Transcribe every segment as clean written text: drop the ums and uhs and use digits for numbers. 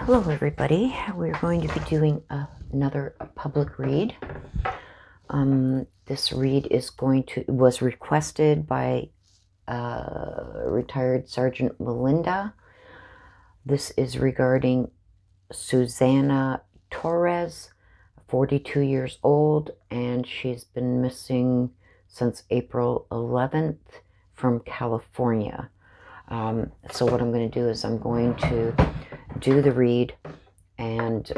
Hello everybody. We're going to be doing another public read. This read was requested by retired Sergeant Melinda. This is regarding Susana Torres, 42 years old, and she's been missing since April 11th from California. So what I'm going to do is I'm going to do the read, and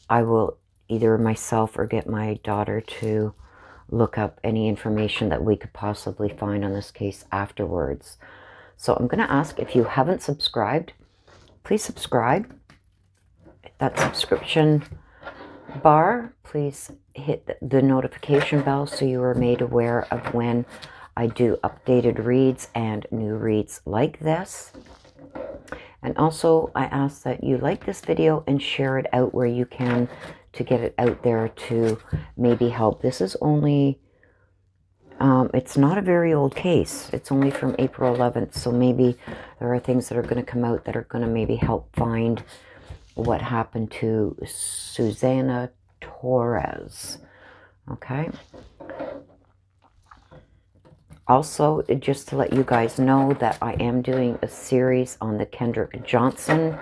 I will either myself or get my daughter to look up any information that we could possibly find on this case afterwards. So I'm going to ask, if you haven't subscribed, please subscribe. That subscription bar, please hit the notification bell so you are made aware of when I do updated reads and new reads like this. And also, I ask that you like this video and share it out where you can to get it out there to maybe help. This is only, it's not a very old case. It's only from April 11th, so maybe there are things that are going to come out that are going to maybe help find what happened to Susana Torres. Okay? Also, just to let you guys know that I am doing a series on the Kendrick Johnson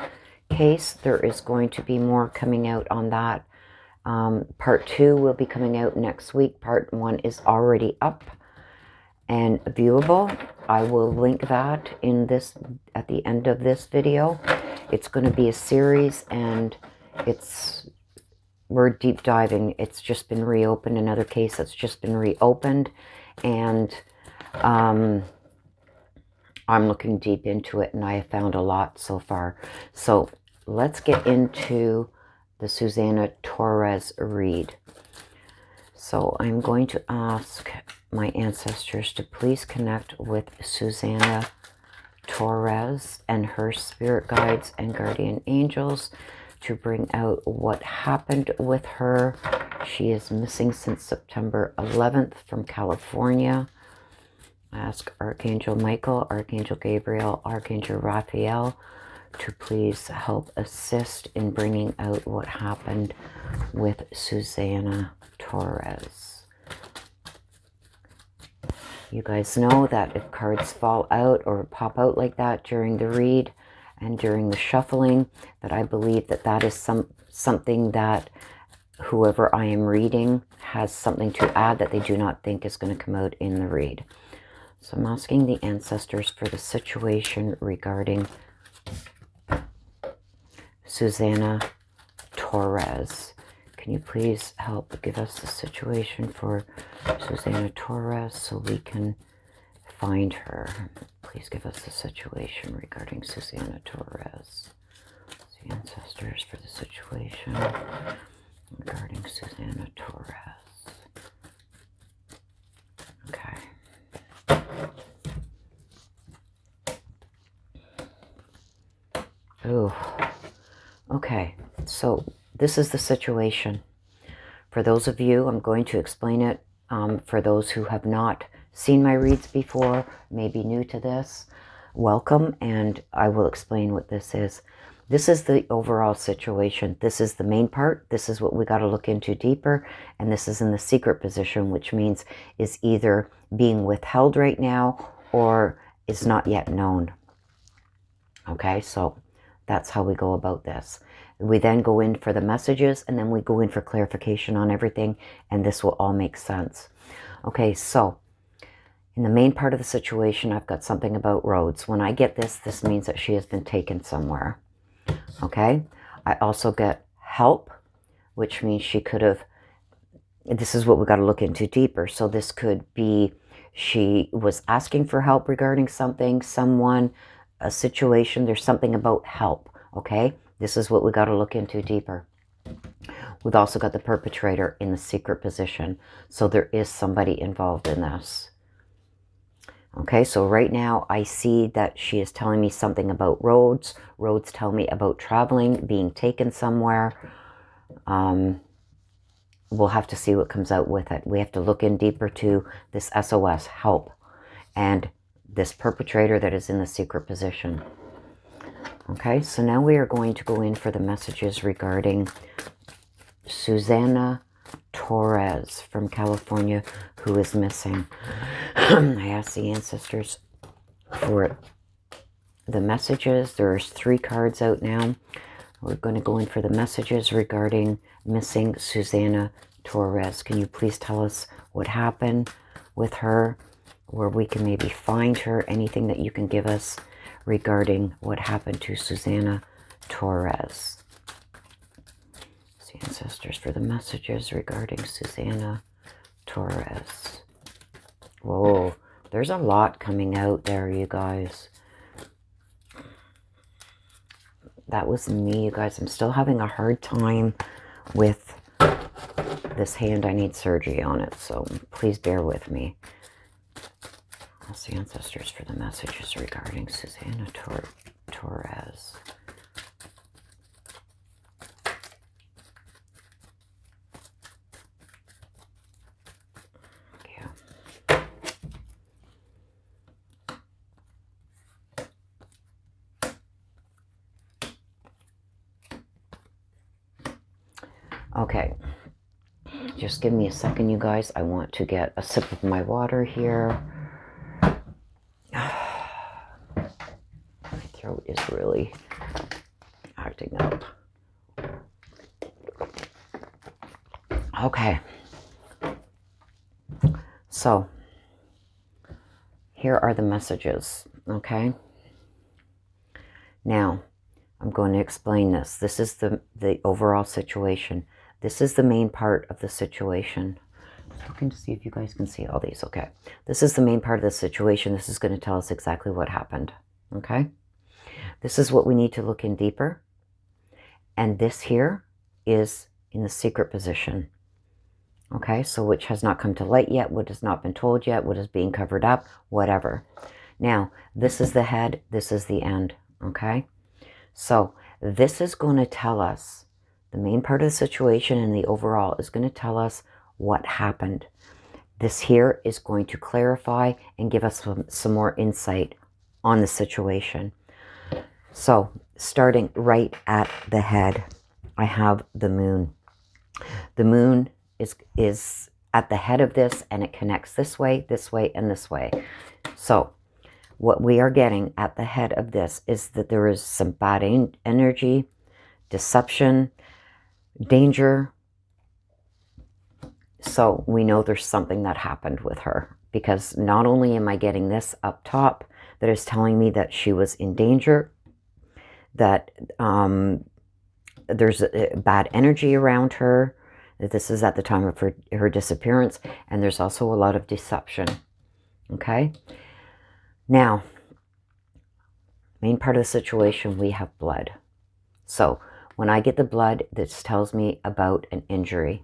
case. There is going to be more coming out on that. Part 2 will be coming out next week. Part 1 is already up and viewable. I will link that in this at the end of this video. It's going to be a series, and we're deep diving. It's just been reopened. Another case that's just been reopened, and I'm looking deep into it, and I have found a lot so far. So let's get into the Susana Torres read. So I'm going to ask my ancestors to please connect with Susana Torres and her spirit guides and guardian angels to bring out what happened with her. She is missing since September 11th from California. I ask Archangel Michael, Archangel Gabriel, Archangel Raphael to please help assist in bringing out what happened with Susana Torres. You guys know that if cards fall out or pop out like that during the read and during the shuffling, that I believe that that is something that whoever I am reading has something to add that they do not think is going to come out in the read. So I'm asking the ancestors for the situation regarding Susana Torres. Can you please help give us the situation for Susana Torres so we can find her? Please give us the situation regarding Susana Torres. The ancestors for the situation regarding Susana Torres. Okay. Oh, okay. So this is the situation. For those of you, I'm going to explain it. For those who have not seen my reads before, maybe new to this, welcome, and I will explain what this is. This is the overall situation. This is the main part. This is what we got to look into deeper, and this is in the secret position, which means is either being withheld right now or is not yet known. Okay, so that's how we go about this. We then go in for the messages, and then we go in for clarification on everything, and this will all make sense. Okay, so in the main part of the situation, I've got something about roads. When I get this, this means that she has been taken somewhere. Okay, I also get help, which means she could have, this is what we got to look into deeper. So this could be she was asking for help regarding something, someone, a situation. There's something about help. Okay, this is what we got to look into deeper. We've also got the perpetrator in the secret position, so there is somebody involved in this. Okay, so right now I see that she is telling me something about roads. Roads tell me about traveling, being taken somewhere. We'll have to see what comes out with it. We have to look in deeper to this SOS, help, and this perpetrator that is in the secret position. Okay, so now we are going to go in for the messages regarding Susana Torres from California, who is missing. I asked the ancestors for the messages. There's 3 cards out now. We're going to go in for the messages regarding missing Susana Torres. Can you please tell us what happened with her, where we can maybe find her, anything that you can give us regarding what happened to Susana Torres? The ancestors for the messages regarding Susana Torres. Whoa, there's a lot coming out there, you guys. That was me, you guys. I'm still having a hard time with this hand. I need surgery on it, so please bear with me. That's the ancestors for the messages regarding Susana Torres. Okay, just give me a second, you guys. I want to get a sip of my water here. My throat is really acting up. Okay, so here are the messages, okay? Now, I'm going to explain this. This is the overall situation. This is the main part of the situation. So I can see if you guys can see all these. Okay. This is the main part of the situation. This is going to tell us exactly what happened. Okay. This is what we need to look in deeper. And this here is in the secret position. Okay. So which has not come to light yet, what has not been told yet, what is being covered up, whatever. Now, this is the head. This is the end. Okay. So this is going to tell us, the main part of the situation and the overall is going to tell us what happened. This here is going to clarify and give us some more insight on the situation. So starting right at the head, I have the moon. The moon is at the head of this, and it connects this way, and this way. So what we are getting at the head of this is that there is some bad energy, deception, danger. So we know there's something that happened with her, because not only am I getting this up top that is telling me that she was in danger, that there's a bad energy around her, that this is at the time of her disappearance, and there's also a lot of deception. Okay? Now, main part of the situation, we have blood. So when I get the blood, this tells me about an injury.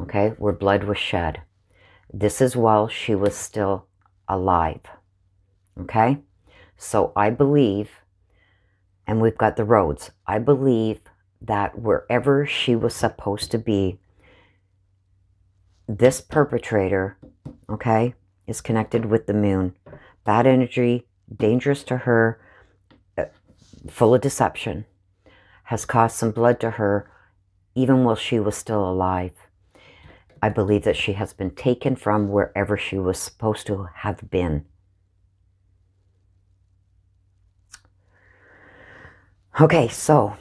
Okay, where blood was shed. This is while she was still alive. Okay, so I believe, and we've got the roads, I believe that wherever she was supposed to be, this perpetrator, okay, is connected with the moon. Bad energy, dangerous to her, full of deception, has caused some blood to her even while she was still alive. I believe that she has been taken from wherever she was supposed to have been. Okay, so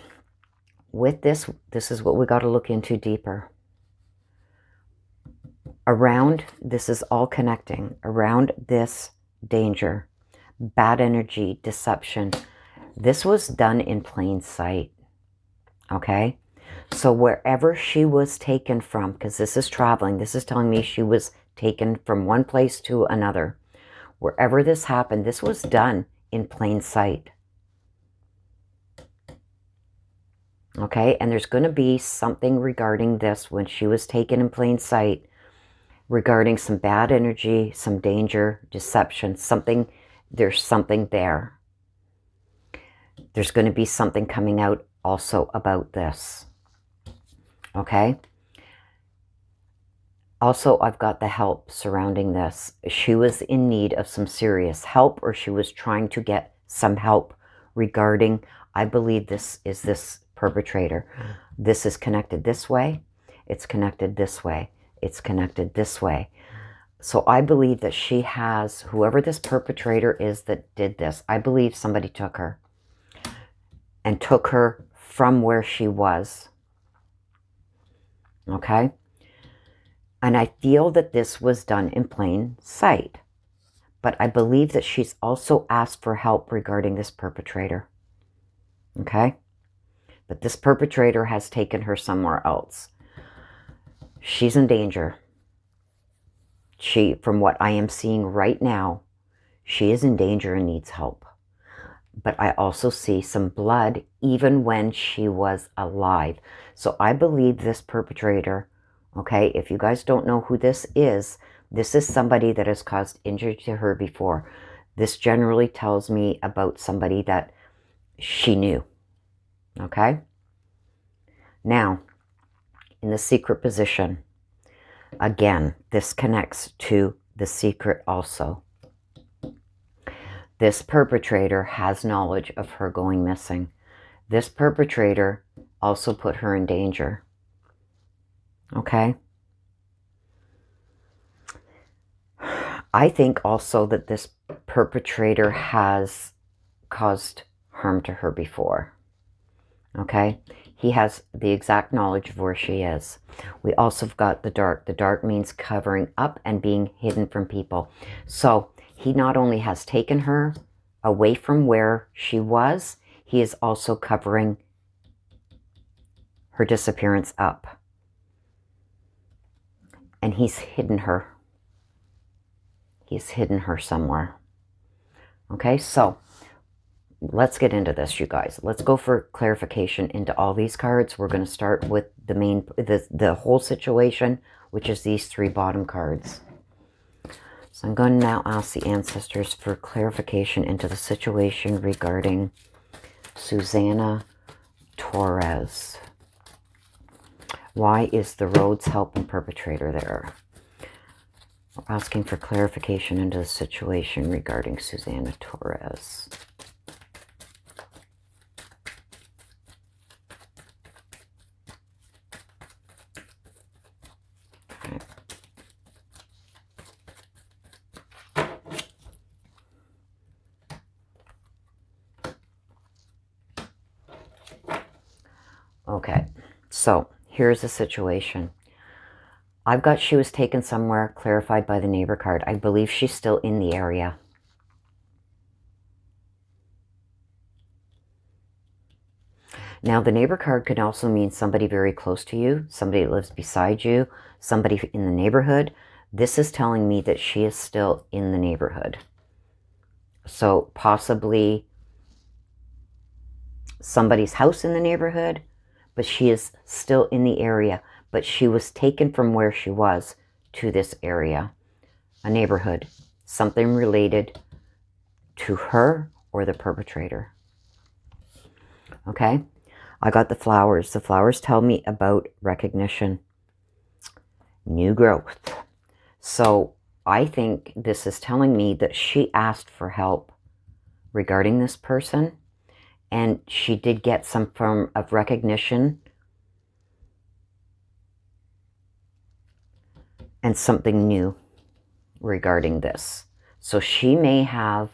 with this, this is what we got to look into deeper. Around, this is all connecting. Around this danger, bad energy, deception, this was done in plain sight. Okay? So wherever she was taken from, because this is traveling, this is telling me she was taken from one place to another. Wherever this happened, this was done in plain sight. Okay, and there's going to be something regarding this when she was taken in plain sight, regarding some bad energy, some danger, deception, something, there's something there. There's going to be something coming out also about this. Okay. Also, I've got the help surrounding this. She was in need of some serious help, or she was trying to get some help regarding, I believe this is this perpetrator. This is connected this way. It's connected this way. It's connected this way. So I believe that she has, whoever this perpetrator is that did this, I believe somebody took her and took her from where she was. Okay? And I feel that this was done in plain sight. But I believe that she's also asked for help regarding this perpetrator. Okay? But this perpetrator has taken her somewhere else. She's in danger. She, from what I am seeing right now, she is in danger and needs help. But I also see some blood even when she was alive. So I believe this perpetrator, okay, if you guys don't know who this is somebody that has caused injury to her before. This generally tells me about somebody that she knew. Okay? Now, in the secret position, again, this connects to the secret also. This perpetrator has knowledge of her going missing. This perpetrator also put her in danger. Okay? I think also that this perpetrator has caused harm to her before. Okay? He has the exact knowledge of where she is. We also have got the dark. The dark means covering up and being hidden from people. So he not only has taken her away from where she was, he is also covering her disappearance up. And he's hidden her. He's hidden her somewhere. Okay, so let's get into this, you guys. Let's go for clarification into all these cards. We're going to start with the main, the whole situation, which is these three bottom cards. So I'm going to now ask the ancestors for clarification into the situation regarding Susana Torres. Why is the Rhodes help and perpetrator there? We're asking for clarification into the situation regarding Susana Torres. Okay, so here's the situation. I've got she was taken somewhere, clarified by the neighbor card. I believe she's still in the area. Now, the neighbor card could also mean somebody very close to you, somebody that lives beside you, somebody in the neighborhood. This is telling me that she is still in the neighborhood. So possibly somebody's house in the neighborhood, but she is still in the area. But she was taken from where she was to this area, a neighborhood, something related to her or the perpetrator. Okay, I got the flowers. The flowers tell me about recognition, new growth. So I think this is telling me that she asked for help regarding this person, and she did get some form of recognition and something new regarding this. So she may have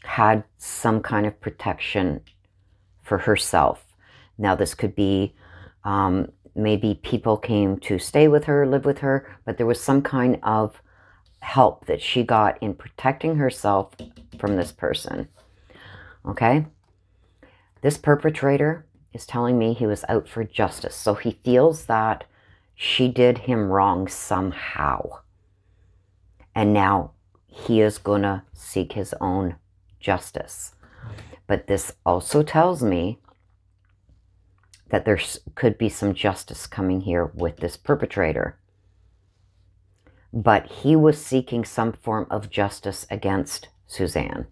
had some kind of protection for herself. Now this could be maybe people came to stay with her, live with her, but there was some kind of help that she got in protecting herself from this person. Okay? This perpetrator is telling me he was out for justice. So he feels that she did him wrong somehow. And now he is going to seek his own justice. But this also tells me that there could be some justice coming here with this perpetrator. But he was seeking some form of justice against Suzanne.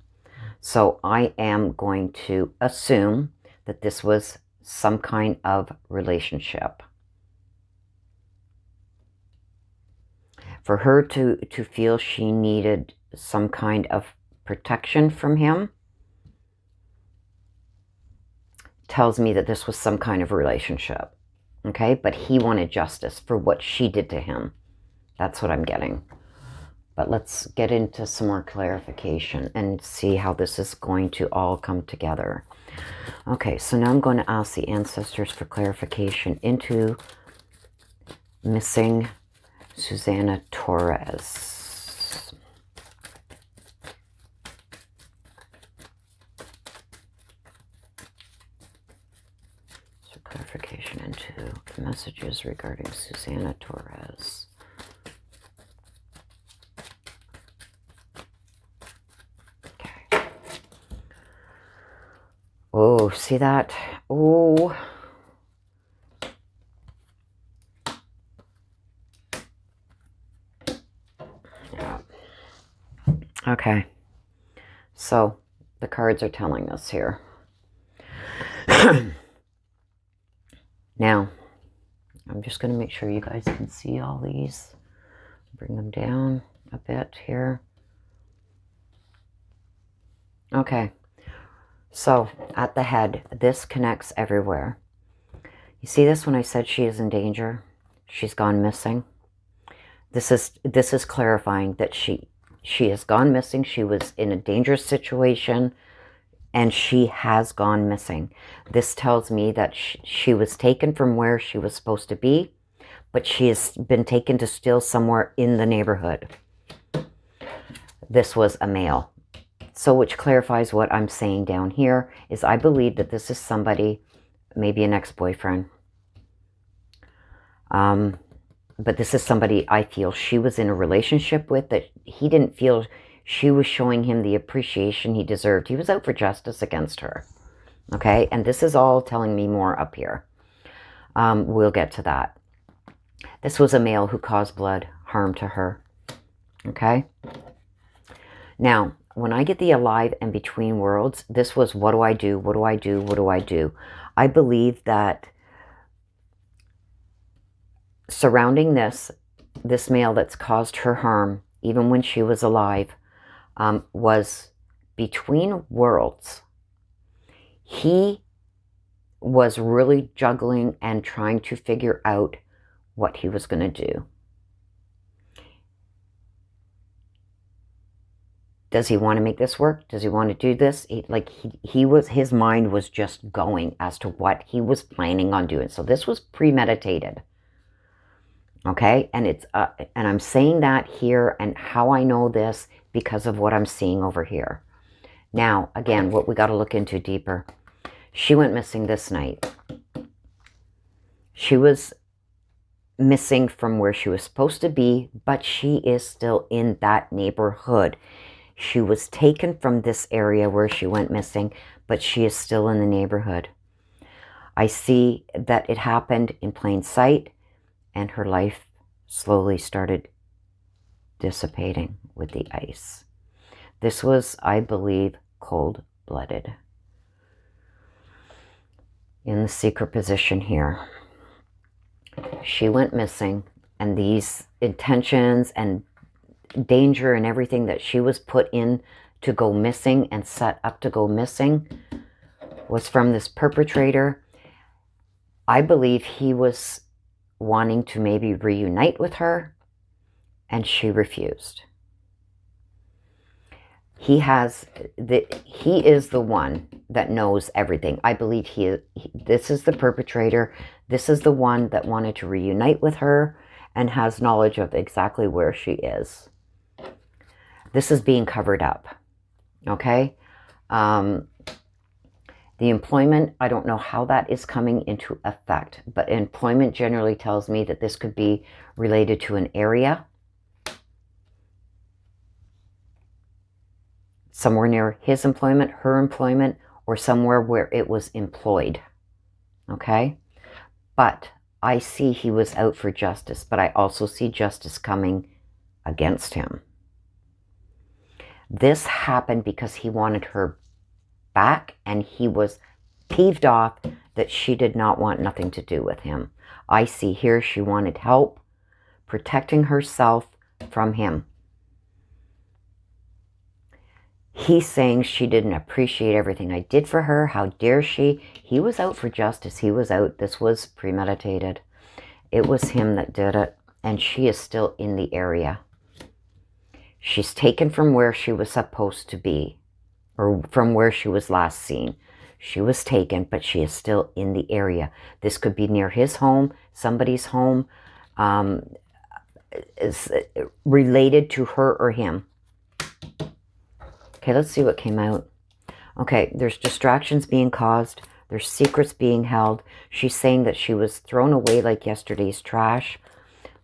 So I am going to assume that this was some kind of relationship. For her to feel she needed some kind of protection from him, tells me that this was some kind of relationship. Okay, but he wanted justice for what she did to him. That's what I'm getting. But let's get into some more clarification and see how this is going to all come together. Okay, so now I'm going to ask the ancestors for clarification into missing Susana Torres. So clarification into the messages regarding Susana Torres. Okay. Oh, see that? Oh. Okay, so the cards are telling us here. Now, I'm just going to make sure you guys can see all these. Bring them down a bit here. Okay, so at the head, this connects everywhere. You see this when I said she is in danger? She's gone missing. This is clarifying that she has gone missing. She was in a dangerous situation and she has gone missing. This tells me that she was taken from where she was supposed to be, but she has been taken to still somewhere in the neighborhood. This was a male. So which clarifies what I'm saying down here is I believe that this is somebody, maybe an ex-boyfriend. But this is somebody I feel she was in a relationship with that he didn't feel she was showing him the appreciation he deserved. He was out for justice against her. Okay, and this is all telling me more up here. We'll get to that. This was a male who caused blood harm to her. Okay. Now, when I get the alive and between worlds, this was what do I do? What do I do? What do I do? I believe that surrounding this male that's caused her harm, even when she was alive, was between worlds. He was really juggling and trying to figure out what he was going to do. Does he want to make this work? Does he want to do this? His mind was just going as to what he was planning on doing. So this was premeditated. Okay, and and I'm saying that here, and how I know this because of what I'm seeing over here. Now, again, what we got to look into deeper. She went missing this night. She was missing from where she was supposed to be, but she is still in that neighborhood. She was taken from this area where she went missing, but she is still in the neighborhood. I see that it happened in plain sight, and her life slowly started dissipating with the ice. This was, I believe, cold-blooded. In the secret position here, she went missing, and these intentions and danger and everything that she was put in to go missing and set up to go missing was from this perpetrator. I believe he was wanting to maybe reunite with her, and she refused. He is the one that knows everything. I believe this is the perpetrator. This is the one that wanted to reunite with her and has knowledge of exactly where she is. This is being covered up. Okay? The employment, I don't know how that is coming into effect, but employment generally tells me that this could be related to an area somewhere near his employment, her employment, or somewhere where it was employed. Okay? But I see he was out for justice, but I also see justice coming against him. This happened because he wanted her back, and he was peeved off that she did not want nothing to do with him. I see here she wanted help protecting herself from him. He's saying she didn't appreciate everything I did for her. How dare she? He was out for justice. He was out. This was premeditated. It was him that did it. And she is still in the area. She's taken from where she was supposed to be. Or from where she was last seen. She was taken, but she is still in the area. This could be near his home, somebody's home, is related to her or him. Okay, let's see what came out. Okay, there's distractions being caused. There's secrets being held. She's saying that she was thrown away like yesterday's trash.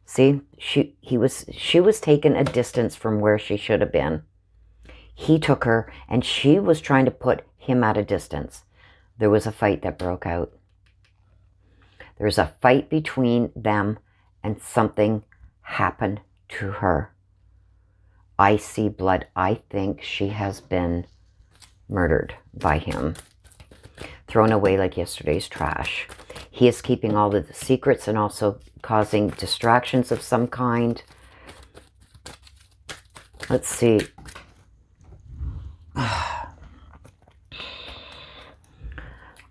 See, she was taken a distance from where she should have been. He took her, and she was trying to put him at a distance. There was a fight that broke out. There's a fight between them, and something happened to her. I see blood. I think she has been murdered by him. Thrown away like yesterday's trash. He is keeping all of the secrets and also causing distractions of some kind. Let's see.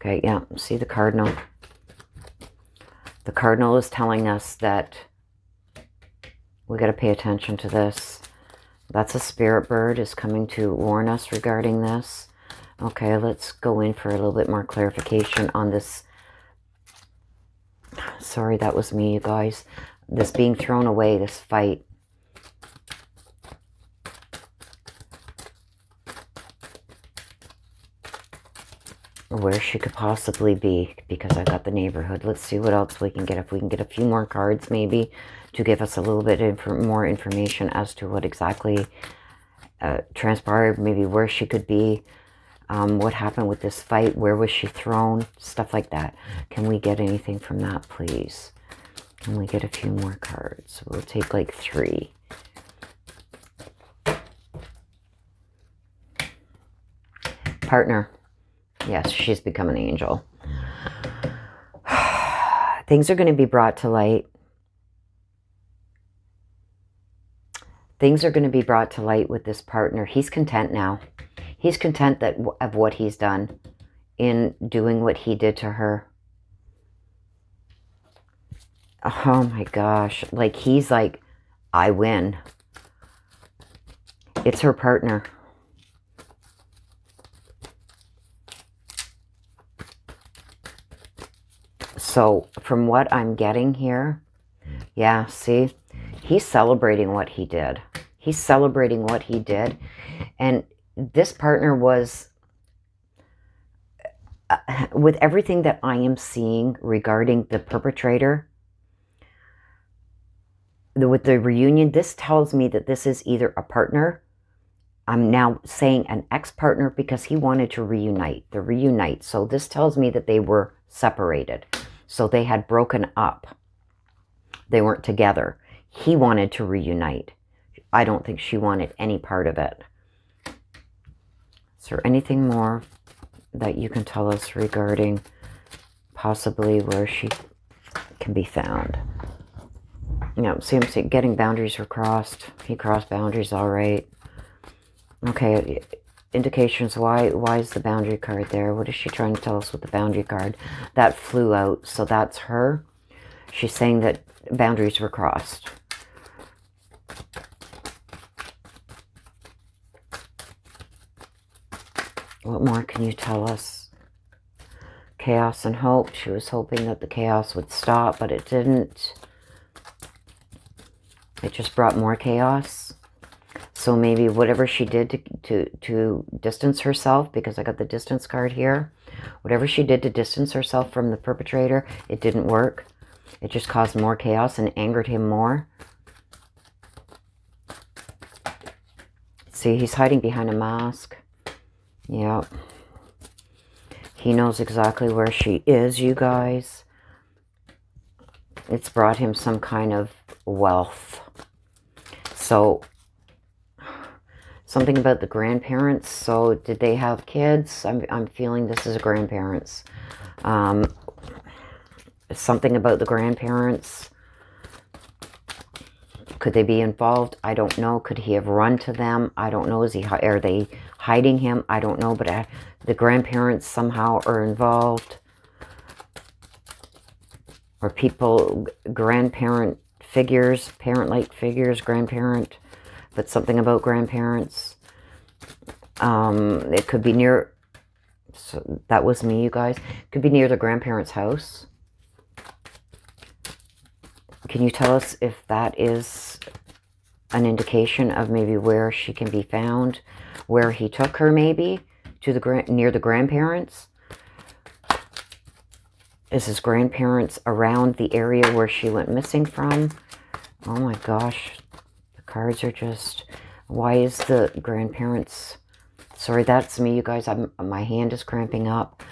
Okay, yeah, see the cardinal. The cardinal is telling us that we got to pay attention to this. That's a spirit bird is coming to warn us regarding this. Okay, let's go in for a little bit more clarification on this. Sorry, that was me, you guys. This being thrown away, this fight. Where she could possibly be, because I got the neighborhood. Let's see what else we can get. If we can get a few more cards, maybe, to give us a little bit more information as to what exactly transpired, maybe where she could be, what happened with this fight, where was she thrown, stuff like that. Can we get anything from that, please? Can we get a few more cards? We'll take like 3. Partner. Yes, she's become an angel. Things are going to be brought to light. Things are going to be brought to light with this partner. He's content now. He's content of what he's done in doing what he did to her. Oh my gosh. Like, he's like, I win. It's her partner. So from what I'm getting here, yeah, see, he's celebrating what he did. He's celebrating what he did. And this partner was, with everything that I am seeing regarding the perpetrator, with the reunion, this tells me that this is either a partner. I'm now saying an ex-partner because he wanted to reunite. The reunite. So this tells me that they were separated. So they had broken up. They weren't together. He wanted to reunite. I don't think she wanted any part of it. Is there anything more that you can tell us regarding possibly where she can be found? Yeah, see, I'm getting boundaries were crossed. He crossed boundaries, all right. Okay, indications. Why is the boundary card there? What is she trying to tell us with the boundary card? That flew out, so that's her. She's saying that boundaries were crossed. What more can you tell us? Chaos and hope. She was hoping that the chaos would stop, but it didn't. It just brought more chaos. So maybe whatever she did to distance herself, because I got the distance card here, whatever she did to distance herself from the perpetrator, it didn't work. It just caused more chaos and angered him more. See, he's hiding behind a mask. Yeah. He knows exactly where she is, you guys. It's brought him some kind of wealth. So, something about the grandparents. So, did they have kids? I'm feeling this is a grandparents. Something about the grandparents. Could they be involved? I don't know. Could he have run to them? I don't know. Are they hiding him. I don't know, but the grandparents somehow are involved. Or people, grandparent figures, parent-like figures, grandparent, but something about grandparents. It could be near, so that was me, you guys. It could be near the grandparents' house. Can you tell us if that is an indication of maybe where she can be found, where he took her maybe to the near the grandparents? Is his grandparents around the area where she went missing from? Oh my gosh, the cards are just, why is the grandparents, sorry, that's me, you guys, my hand is cramping up.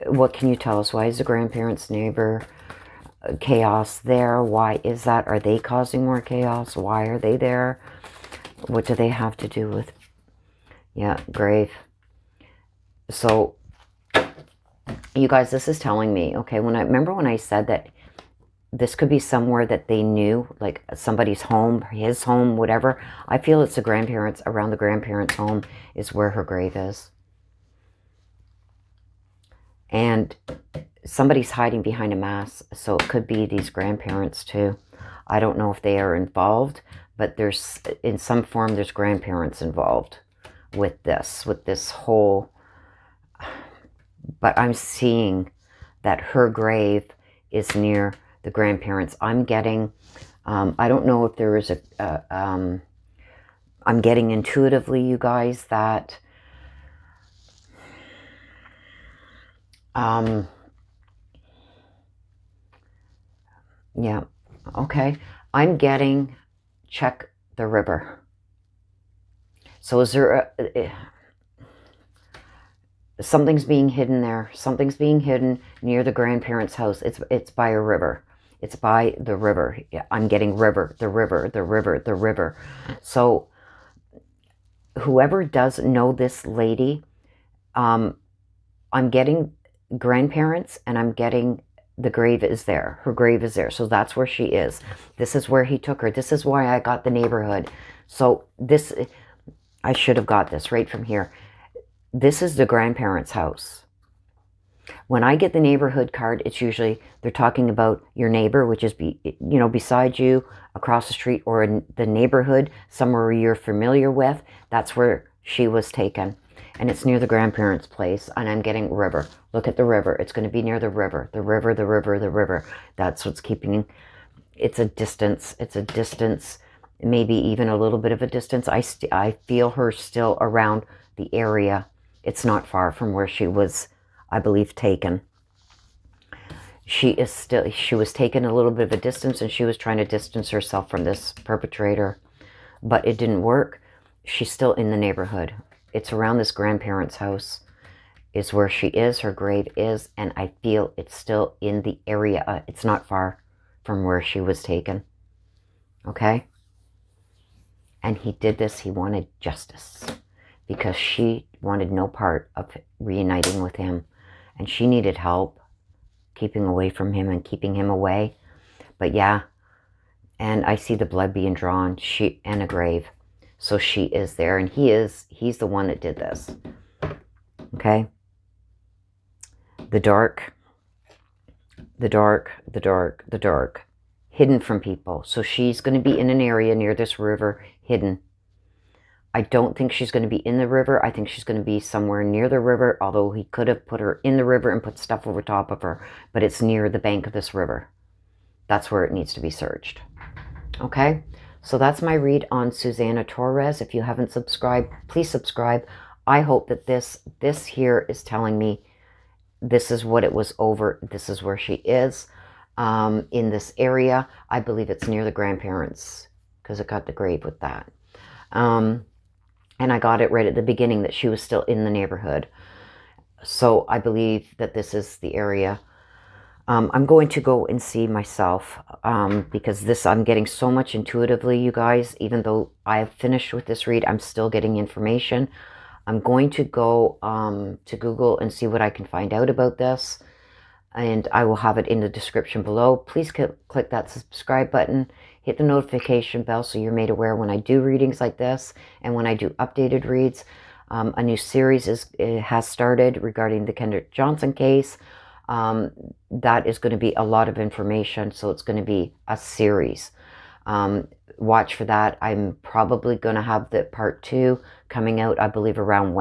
What can you tell us? Why is the grandparents' neighbor chaos there? Why is that? Are they causing more chaos? Why are they there? What do they have to do with, yeah, grave? So, you guys, this is telling me, okay, remember when I said that this could be somewhere that they knew, like somebody's home, his home, whatever. I feel it's the grandparents, around the grandparents' home is where her grave is. And somebody's hiding behind a mask, so it could be these grandparents too. I don't know if they are involved, but there's, in some form, there's grandparents involved with this whole, but I'm seeing that her grave is near the grandparents. I'm getting, I don't know if there is I'm getting intuitively, you guys, that yeah, okay. I'm getting, check the river. So is there something's being hidden there. Something's being hidden near the grandparents' house. It's by a river. It's by the river. Yeah, I'm getting river, the river, the river, the river. So whoever does know this lady, I'm getting grandparents, and I'm getting the grave is there. Her grave is there. So that's where she is. This is where he took her. This is why I got the neighborhood. So this, I should have got this right from here. This is the grandparents' house. When I get the neighborhood card, it's usually, they're talking about your neighbor, which is, beside you, across the street, or in the neighborhood, somewhere you're familiar with. That's where she was taken. And it's near the grandparents' place, and I'm getting river. Look at the river. It's going to be near the river. The river, the river, the river. That's what's keeping, it's a distance. It's a distance, maybe even a little bit of a distance. I feel her still around the area. It's not far from where she was, I believe, taken. She was taken a little bit of a distance, and she was trying to distance herself from this perpetrator, but it didn't work. She's still in the neighborhood. It's around this grandparents' house is where she is, her grave is, and I feel it's still in the area. It's not far from where she was taken. Okay? And he did this. He wanted justice because she wanted no part of reuniting with him, and she needed help keeping away from him and keeping him away. But yeah, and I see the blood being drawn, and a grave. So she is there, and he's the one that did this. Okay? The dark, the dark, the dark, the dark, hidden from people. So she's going to be in an area near this river, hidden. I don't think she's going to be in the river. I think she's going to be somewhere near the river, although he could have put her in the river and put stuff over top of her, but it's near the bank of this river. That's where it needs to be searched. Okay? So that's my read on Susana Torres. If you haven't subscribed, please subscribe. I hope that this here is telling me this is what it was over. This is where she is in this area. I believe it's near the grandparents because it got the grave with that. And I got it right at the beginning that she was still in the neighborhood. So I believe that this is the area. I'm going to go and see myself because I'm getting so much intuitively, you guys. Even though I've finished with this read, I'm still getting information. I'm going to go to Google and see what I can find out about this. And I will have it in the description below. Please click that subscribe button. hit the notification bell so you're made aware when I do readings like this and when I do updated reads. A new series has started regarding the Kendrick Johnson case. That is going to be a lot of information, so it's going to be a series. Watch for that. I'm probably going to have the part 2 coming out, I believe, around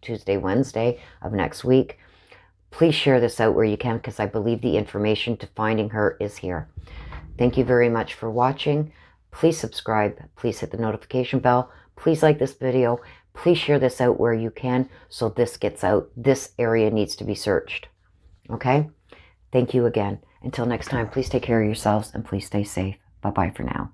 Tuesday, Wednesday of next week. Please share this out where you can, because I believe the information to finding her is here. Thank you very much for watching. Please subscribe. Please hit the notification bell. Please like this video. Please share this out where you can so this gets out. This area needs to be searched. Okay? Thank you again. Until next time, please take care of yourselves and please stay safe. Bye-bye for now.